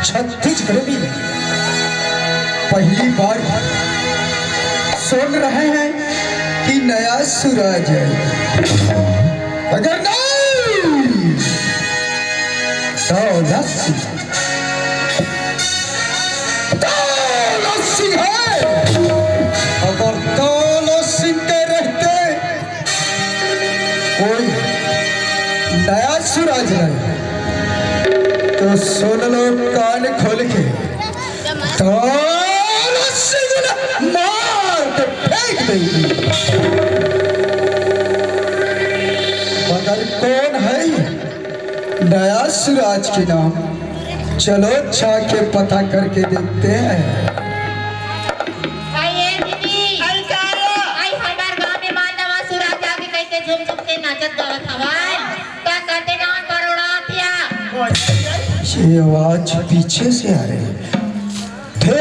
छत्तीसगढ़ में पहली बार सुन रहे हैं कि नया सूरज है। अगर नहीं तो सिंह है। अगर दौलत सिंह के रहते कोई नया सूरज नहीं तो सुन लो कान खोल के, दौलत सिंह ने मार के फेंक देगी। मगर कौन है नया सूरज के नाम? चलो जाके पता करके देखते हैं। ये आवाज पीछे से आ रही है।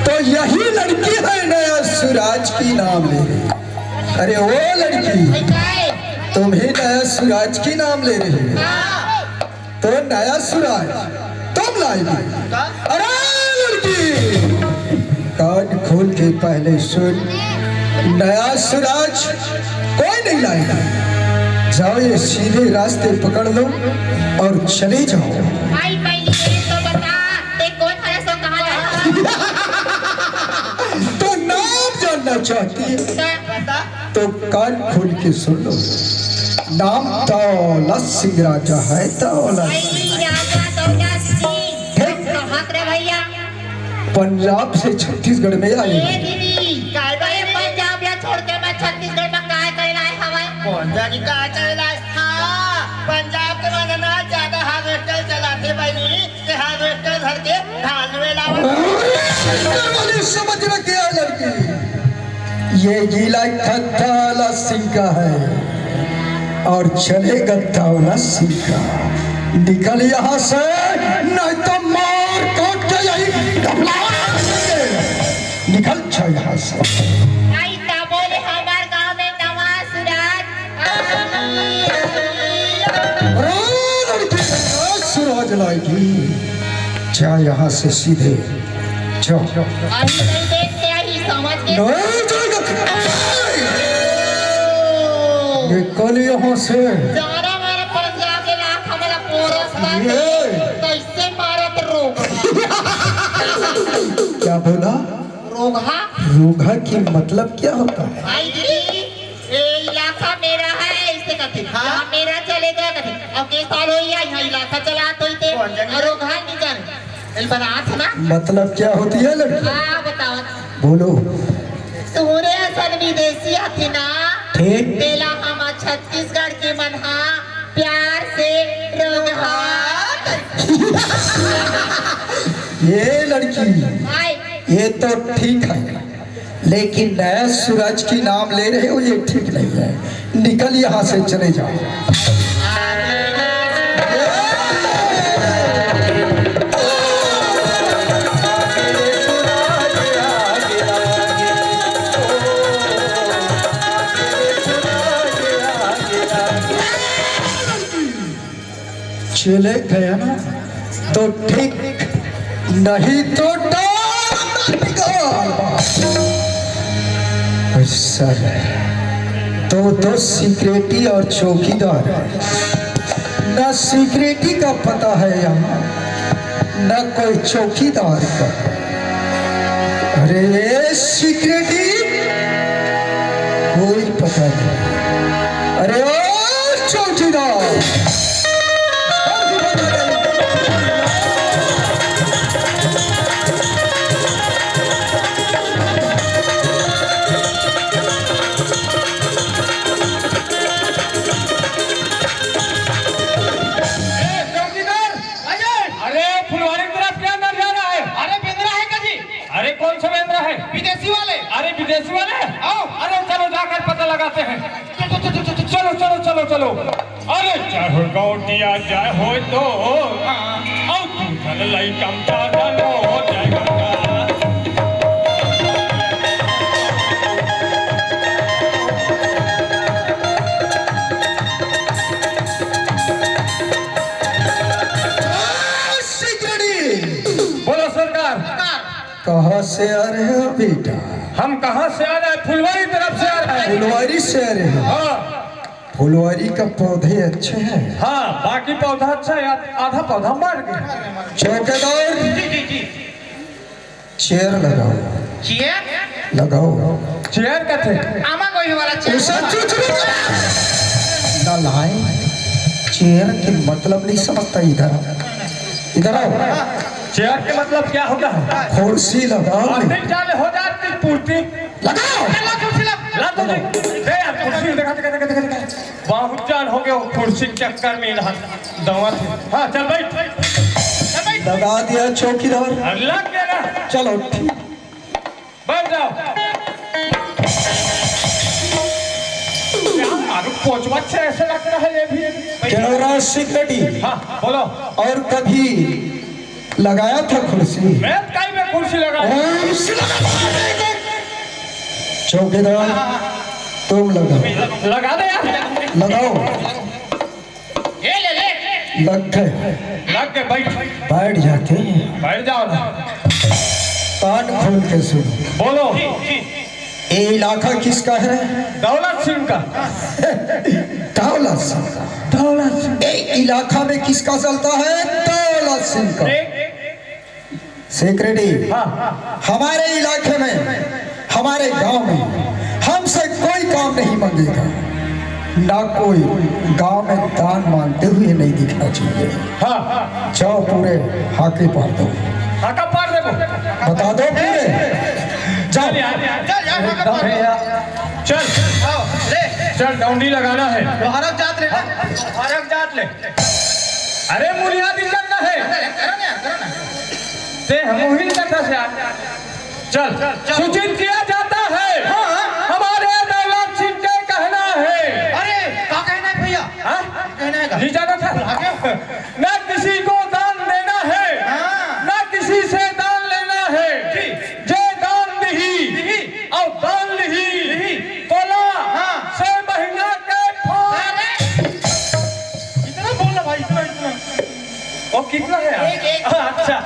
तो यही लड़की है नया सूरज की नाम ले रही। अरे वो लड़की तुम ही नया सूरज की नाम ले रही है। तो नया सूरज तुम लाएगी। अरे लड़की कान खोल के पहले सुन, नया सूरज कोई नहीं लाएगा। जाओ ये सीधे रास्ते पकड़ लो और चले जाओ। भाई तो बता, ते कौन है सो कहाँ जाएगा? तो नाम जानना चाहती है तो कान खोल के सुन लो। नाम दौलत सिंह राजा है। दौलत भैया पंजाब से छत्तीसगढ़ में आए। पंजाब या छोड़ के मैं छत्तीसगढ़ में काय करना है हवाई पंजाब के मनना ज्यादा हार्वेस्टर चलाते बनी के हार्वेस्टर धर के धान में लावा। समझ में क्या लड़की, ये जिला दौलत सिंह का है और चलेगा दौलत सिंह का। निकल यहाँ से नहीं तो मार काट के यही निकल जाओ यहाँ से। सूरज लाएगी। जा यहाँ से सीधे जाओ। निकल यहाँ से। क्या बोला? रोगा। रोगा की मतलब क्या होता है? इलाका मेरा है इससे कथे। हाँ मेरा चलेगा कथे। अब के साल हो यहाँ इलाका चला तो इते और रोगा नहीं जाने। इल बनात ना। मतलब क्या होती है लड़की? हाँ बताओ। बोलो। तूने असल विदेशी थी ना? ठीक। तेला हम छत्तीसगढ़ के मनहा प्यार से रोगा। ये लड़की ये तो ठीक है, लेकिन नया सूरज की नाम ले रहे हो ये ठीक नहीं है। निकल यहाँ से, चले जाओ। चले गया ना तो ठीक, नहीं तो सर तो सिक्योरिटी और चौकीदार न सिक्योरिटी का पता है यहाँ, न कोई चौकीदार का। अरे सिक्योरिटी कोई पता नहीं। अरे ओ चौकीदार, विदेशी वाले आओ, अरे चलो जाकर पता लगाते हैं। चलो चलो चलो चलो। अरे चाहे गाँव दिया जाए हो तो आओ तुम चल लाई कम चालो हो जाएगा। बोलो सरकार, कहाँ से आ रहे हो बेटा? हम कहाँ से आ रहे हैं? फुलवारी तरफ से आ रहे हैं। फुलवारी से आ रहे हो? हाँ। फुलवारी का पौधे अच्छे हैं। हाँ, बाकी पौधा अच्छा है, आधा पौधा मर गया। चौकीदार जी चेयर लगाओ। चेयर लगाओ। चेयर का थे आमा कोई वाला ना लाए, चेयर के मतलब नहीं समझता। इधर आओ। चेयर के मतलब क्या होता है? कुर्सी लगाओ। जाले हो जाती पूर्ति। लगाओ। ला तो दे यार कुर्सी देखा। बहुत जान हो गया कुर्सी चक्कर में रहा दवा थे। हाँ चल बैठ। लगा दिया चौकीदार। लग गया ना। चलो ठीक, बैठ जाओ। पोचवा से ऐसे लग रहा है ये भी। Camera security. हाँ बोलो। और कभी लगाया था कुर्सी? मैं कहीं में कुर्सी चौकीदार तुम लगाओ। लगा दे यार। लगाओ। ये ले लग गए। लग के बैठ जाते हैं। बैठ जाओ ना। कान खोल के सुनो। बोलो। ये इलाका किसका है? दौलत सिंह का। दौलत सिंह का। दौलत सिंह। ये इलाका में किसका चलता है? दौलत सिंह का। सेक्रेटरी, हमारे इलाके में, हमारे गांव में हमसे कोई काम नहीं मांगेगा, ना कोई गांव में दान मांगते हुए नहीं दिखना चाहिए। हाँ जाओ पूरे हाके पार दो। हाका पार दे बता दो पूरे। चल यार चल चल डौंडी लगाना है। हरक जात ले हरक जात ले। अरे बुनियादी करना है ते हम ही करता से चल सूचित किया जाता है। हमारे दौलत सिंह के कहना है। अरे क्या कहना है भैया? कहना है नहीं जाना था। न किसी को दान देना है, न किसी से दान लेना है। जे दान नहीं और दान नहीं तोला से महीना के इतना बोला भाई, इतना वो कितना है? अच्छा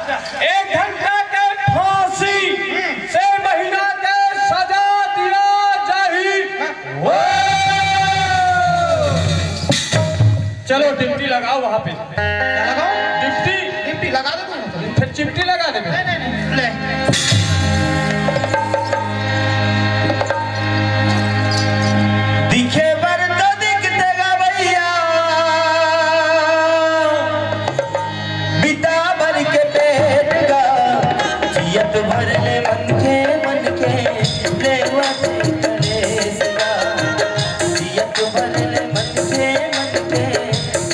1 घंटा के फांसी से महीना के सजा दिया जाही। चलो डिप्टी लगाओ वहां पे। लगाओ डिप्टी लगा दो। फिर चिमटी लगा दे। नहीं ले दिखे बर तो दिखते गा भैया, बिता भर के पेट का जियत भर ले मन के ले वासे करे सगा। जियत भर ले मन के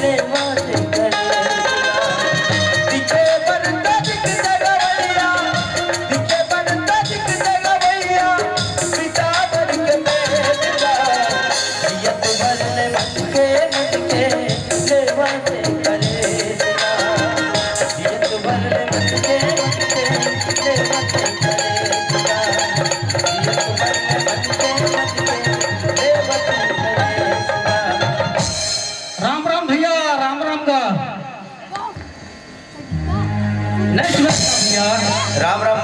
ले वासे करे सगा। दिखे बर तो दिखते गा भैया,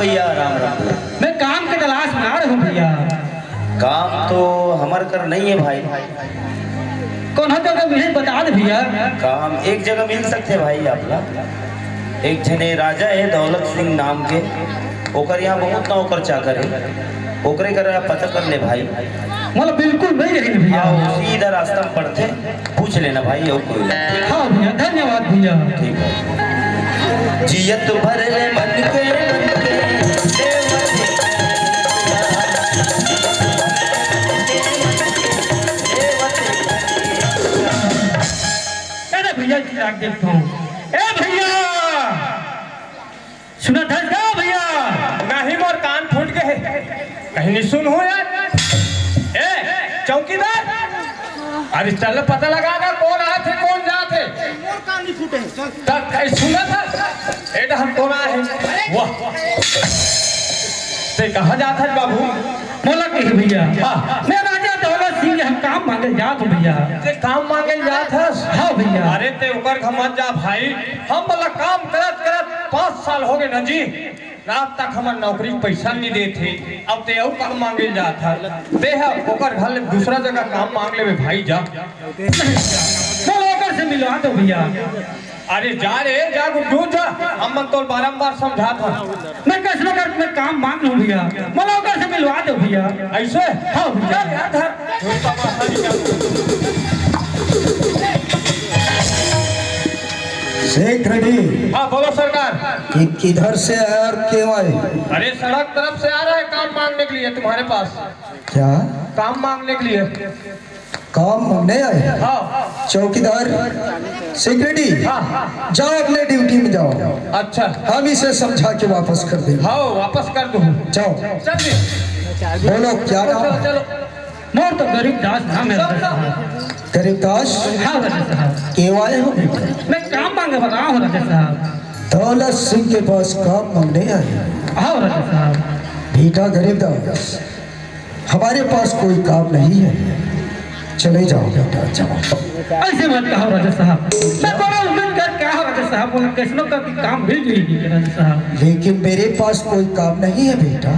भैया, राम राम। मैं काम के तलाश में आ रहा हूँ भैया। काम तो हमार कर नहीं है भाई। कौन होता है मुझे बता दे भैया। काम एक जगह मिल सकते भाई आपका। एक जने राजा है दौलत सिंह नाम के, ओकर यहाँ बहुत नौकर चाकर है, ओकरे कर पता कर ले भाई। मतलब बिल्कुल नहीं रहेंगे भैया। हाँ, सीधा रास्ता में पड़ते, पूछ लेना भाई। और कोई हाँ भैया, धन्यवाद भैया। ठीक है। जियत भर ले मन के अरे भैया चिराग देखता हूँ। ए भैया सुना था क्या भैया? नहीं, मोर कान फूट गए, कहीं नहीं सुन हो यार। ए चौकीदार, अरे चल पता लगाना कौन आए थे कौन जा थे। मोर कान नहीं फूटे तक सुना था एटा हम कौन आए हैं। वाह, ते कहाँ जाता है बाबू? बोला कि भैया मैं राजा दौलत सिंह हम काम मांगे जात हूँ भैया। ते काम मांगे जात है? हाँ भैया। अरे ते ऊपर खमत जा भाई, हम वाला काम करत करत 5 साल हो गए ना जी। रात तक हमार नौकरी पैसा नहीं देते, अब ते और काम मांगे जात है। ते है ओकर घर ले दूसरा जगह काम मांग ले भाई जा। चलो ओकर से मिलवा दो भैया। अरे जा रे जा गुड्डू जा, हम मन तो बारंबार समझा था। मैं कैसे कर मैं काम मांग लूं भैया, मला ओकर से मिलवा दो भैया। ऐसे? हाँ भैया यार धर। सेक्रेटरी। हाँ बोलो सरकार। कि किधर से आए और क्यों आए? अरे सड़क तरफ से आ रहा है काम मांगने के लिए तुम्हारे पास। क्या काम मांगने के लिए? काम मांगने आए? हाँ। चौकीदार, सेक्रेटरी, हाँ जाओ अपने ड्यूटी में जाओ। अच्छा, हम इसे समझा के वापस कर देंगे। हाँ वापस कर दो। जाओ। चल दी। बोलो क्या नाम? चलो चलो। मोर तो गरीब दास नाम है। गरीबदास। हाँ राजा साहब। क्यों आए हो? मैं काम मांगे बता रहा हूँ राजा साहब। दौलत सिंह के पास काम मांगने आए? हाँ राजा साहब। बेटा गरीबदास, हमारे पास कोई काम नहीं है, चले जाओ बेटा जाओ। ऐसे मत कहो राजा साहब, मैं बड़ा उम्मीद कर क्या हो राजा साहब, बोला कैसनो का काम मिल जाएगी राजा साहब। लेकिन मेरे पास कोई काम नहीं है बेटा।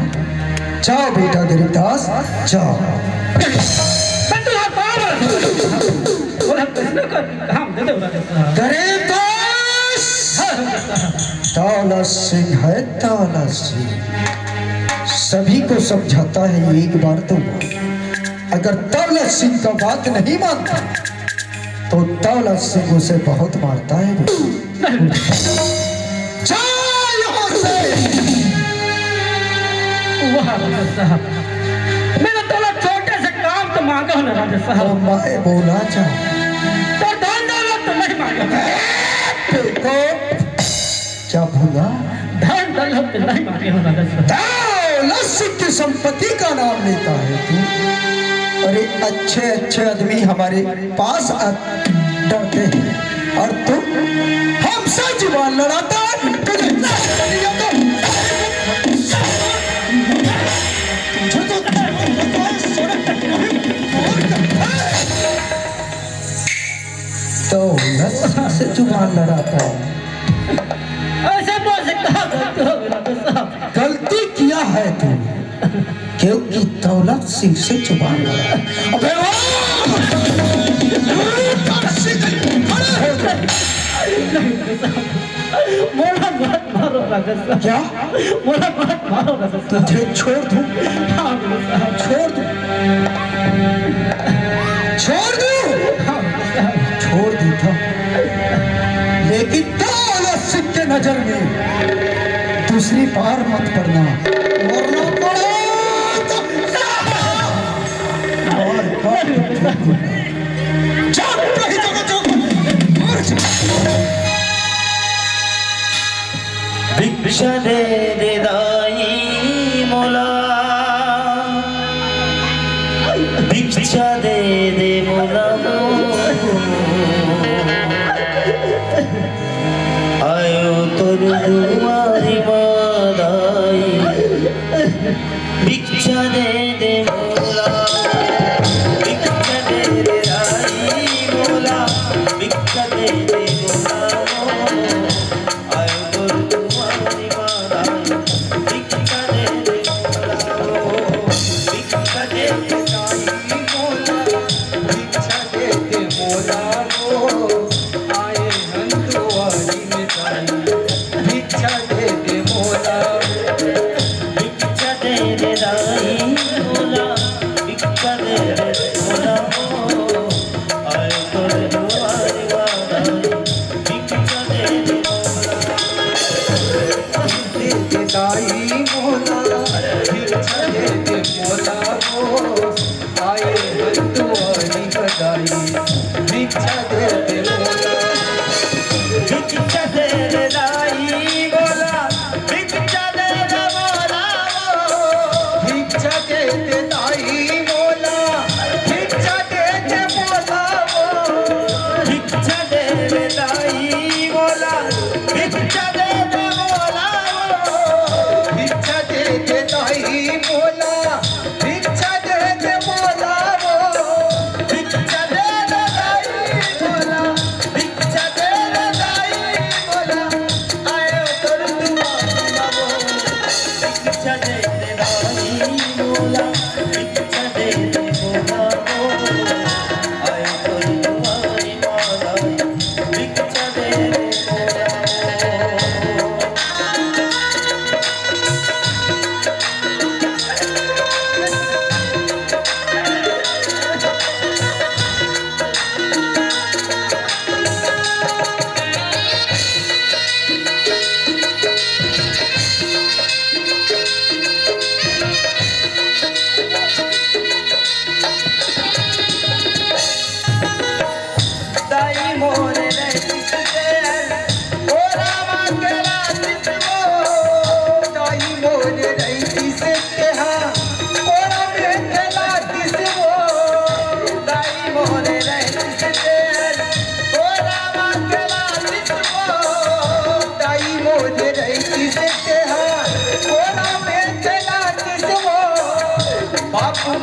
जाओ बेटा गरीबदास जाओ। मैं तुम्हारा पावर बोला कैसनो का काम दे दो राजा साहब। गरीबदास। दौलत सिंह है दौलत सिंह, सभी को समझाता है एक बार तो। अगर दौलत सिंह का बात नहीं मानता तो दौलत सिंह उसे बहुत मारता है। यहाँ से। वाह राजा साहब, मेरा थोड़ा छोटे से काम तो मांगा हो ना राजा तो साहब। मैं बोला जा तो धन दौलत तो नहीं मांगा। देखो क्या भूला? धन दौलत तो नहीं मांगे हो राजा साहब। दौलत सिंह की संपत्ति का नाम लेता है तू। अरे अच्छे अच्छे आदमी हमारे पास डरते हैं और तुम हमसे जुबान लड़ाता है। दौलत सिंह से जुबान लड़ाता है। ऐसे मुझसे कहा करते हो राजा साहब। गलती किया है तू, क्योंकि दौलत सिंह से जुबान लड़ा। अबे मोला मत मारो राजा साहब। क्या? मोला मत मारो राजा साहब। तुझे छोड़ दूं? हाँ राजा साहब। छोड़ दूं? छोड़ दूं? हाँ राजा साहब। छोड़ देता, लेकिन दौलत सिंह के नजर में दूसरी बार मत पड़ना, वरना पड़े भिक्षा दे दे दाई मोला, भिक्षा दे दे मोला, आयो तोर दुआरी मादाई, भिक्षा दे दे मोला, भिक्षा दे दे दाई मोला, भिक्षा दे दे मोला, आयो तोर दुआरी मादाई, भिक्षा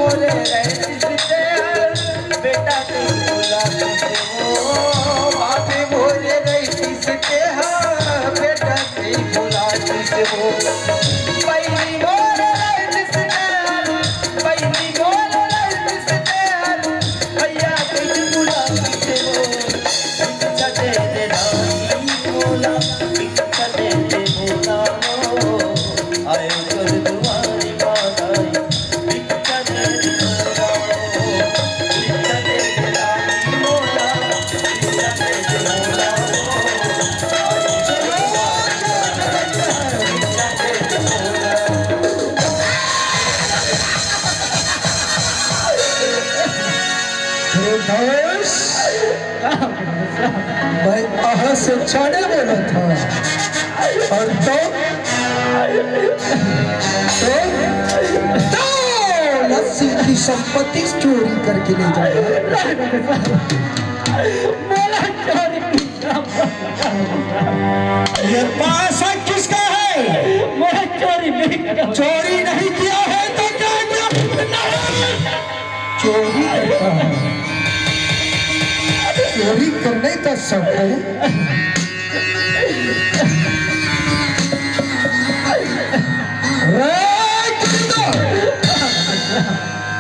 मोरे रहते बेटा तू बोला किसे हो बापे मोरे रहते बेटा तू बोला किसे हो पहली मोरे रहते पहली मोरे रहते भैया तू बोला किसे हो भिक्षा दे दे रानी बोला भिक्षा दे दे बोला आए कर तुम्हारी बात आई भिक्षा दे दे भिक्षा दे दे रानी बोला भिक्षा दे दे बोला धनुष, मैं आह से छाने वाला था और तो लस्सी की संपत्ति चोरी करके ले जाए। ये पैसा किसका है? मैं चोरी नहीं किया चोरी नहीं किया है तो क्या किया? चोरी करता है, चोरी करने का शौक है।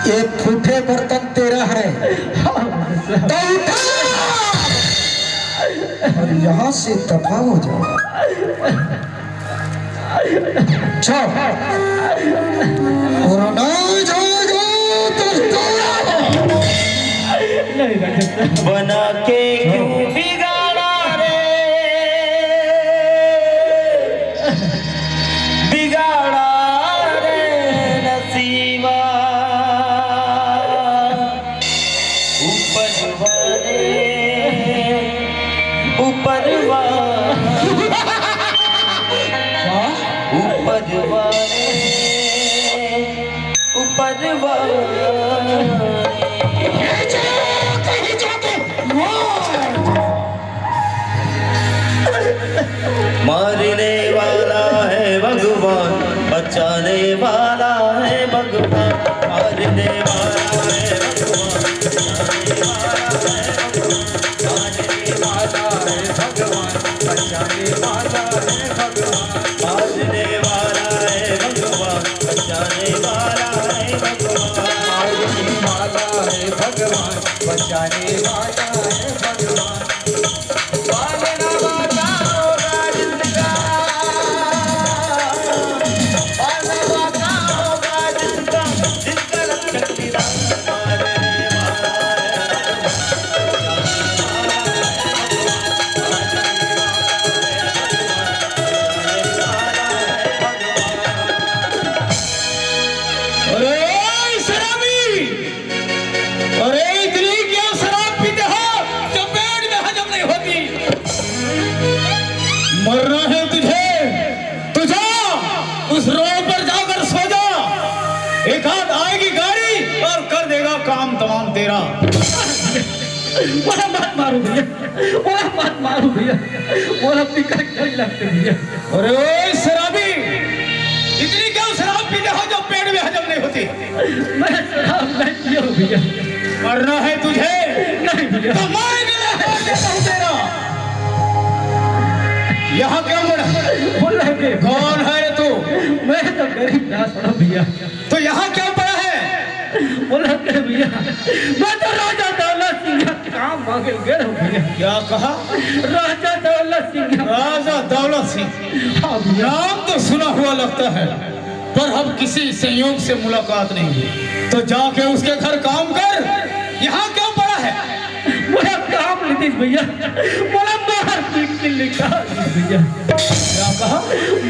ये फूटे बर्तन तेरा है तो उठा और यहाँ से दफा हो जाओ। जाओ और ना जाओ तो बना के क्यों बिगाड़ा रे बिगाड़ा रे नसीबा ऊपर वाले ऊपर वाले ऊपर वाले ऊपर वाले मारने वाला है भगवान बचाने वाला है भगवान मारने वाला है भगवान बचाने वाला है भगवान मारने वाला है भगवान बचाने वाला है भगवान मारने वाला है भगवान बचाने वाला है भगवान मरना है तुझे तो जा उस रोड पर जाकर सो जा एक हाथ आएगी गाड़ी और कर देगा काम तमाम तेरा। बोला मत मारो भैया बोला मत मारो भैया बोला पिकर नहीं लगते भैया। अरे ओए शराबी इतनी क्यों शराब पीते हो जो पेट में हजम नहीं होती? मैं शराब नहीं पिया हूँ भैया। मरना है तुझे नहीं भैया तो मार तेरा। यहाँ क्यों मुड़ा? बोला के कौन है रे तू? मैं तो गरीब दास हूँ भैया। तो यहाँ क्यों पड़ा है? बोला के भैया मैं तो राजा दौलत सिंह काम मांगे गए हूँ भैया। क्या कहा? राजा दौलत सिंह। राजा दौलत सिंह हाँ भैया नाम तो सुना हुआ लगता है पर हम किसी संयोग से मुलाकात नहीं हुई। तो जाके उसके घर काम कर। यहाँ क्यों पड़ा है? बोला काम लेती भैया बोला मार पीट के निकाल दी भैया। क्या कहा?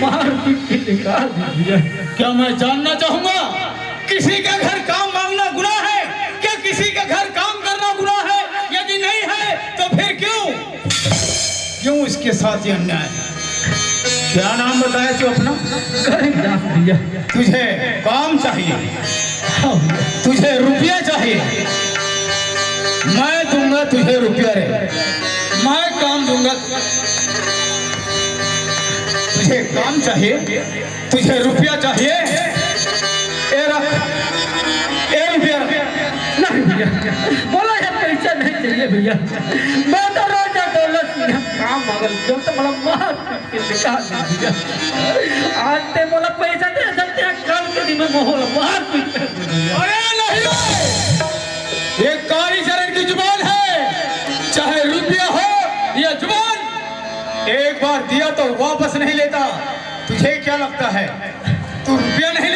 मार पीट के निकाल दी भैया। क्या मैं जानना चाहूंगा किसी का घर काम मांगना गुनाह है क्या? किसी का घर काम करना गुनाह है? यदि नहीं है तो फिर क्यों इसके साथ ये अन्याय? क्या नाम बताया तू अपना? गरीब दास भैया। तुझे काम चाहिए, हाँ भैया। तुझे रुपया चाहिए, मैं दूंगा तुझे रुपया रे। मैं काम दूंगा। तुझे काम चाहिए, तुझे रुपया चाहिए। ए रुपया नहीं भैया, बोला यार पैसा नहीं चाहिए भैया। मैं तो रोजा दौलत काम मगल जो तो मला मार के निकाल दे भैया। आज ते बोला पैसा दे सकते हैं, कल के दिन में मोहल मार पीट कर दे भैया। अरे नहीं, ये काली शरण की जुबान है, चाहे रुपया हो या जुबान, एक बार दिया तो वापस नहीं लेता। तुझे क्या लगता है तू रुपया नहीं